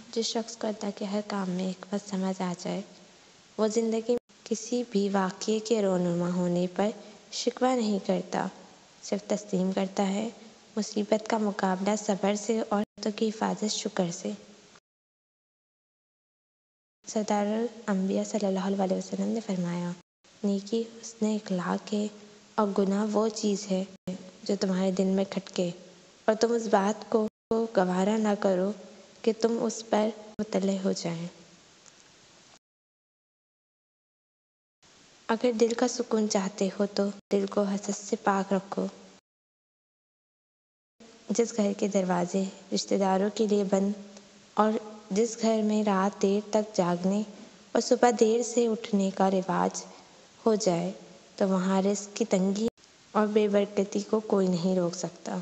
جس شخص کو اللہ کے ہر کام میں حکمت سمجھ آ جائے وہ زندگی میں کسی بھی واقعے کے رونما ہونے پر شکوہ نہیں کرتا، صرف تسلیم کرتا ہے، مصیبت کا مقابلہ صبر سے اور دوستوں کی حفاظت شکر سے۔ سردار الانبیاء صلی اللہ علیہ وسلم نے فرمایا، نیکی حسن اخلاق ہے اور گناہ وہ چیز ہے جو تمہارے دل میں کھٹکے اور تم اس بات کو گوارا نہ کرو کہ تم اس پر مطلع ہو جائیں۔ اگر دل کا سکون چاہتے ہو تو دل کو حسد سے پاک رکھو۔ جس گھر کے دروازے رشتہ داروں کے لیے بند اور جس گھر میں رات دیر تک جاگنے اور صبح دیر سے اٹھنے کا رواج ہو جائے تو وہاں رزق کی تنگی اور بے برکتی کو کوئی نہیں روک سکتا۔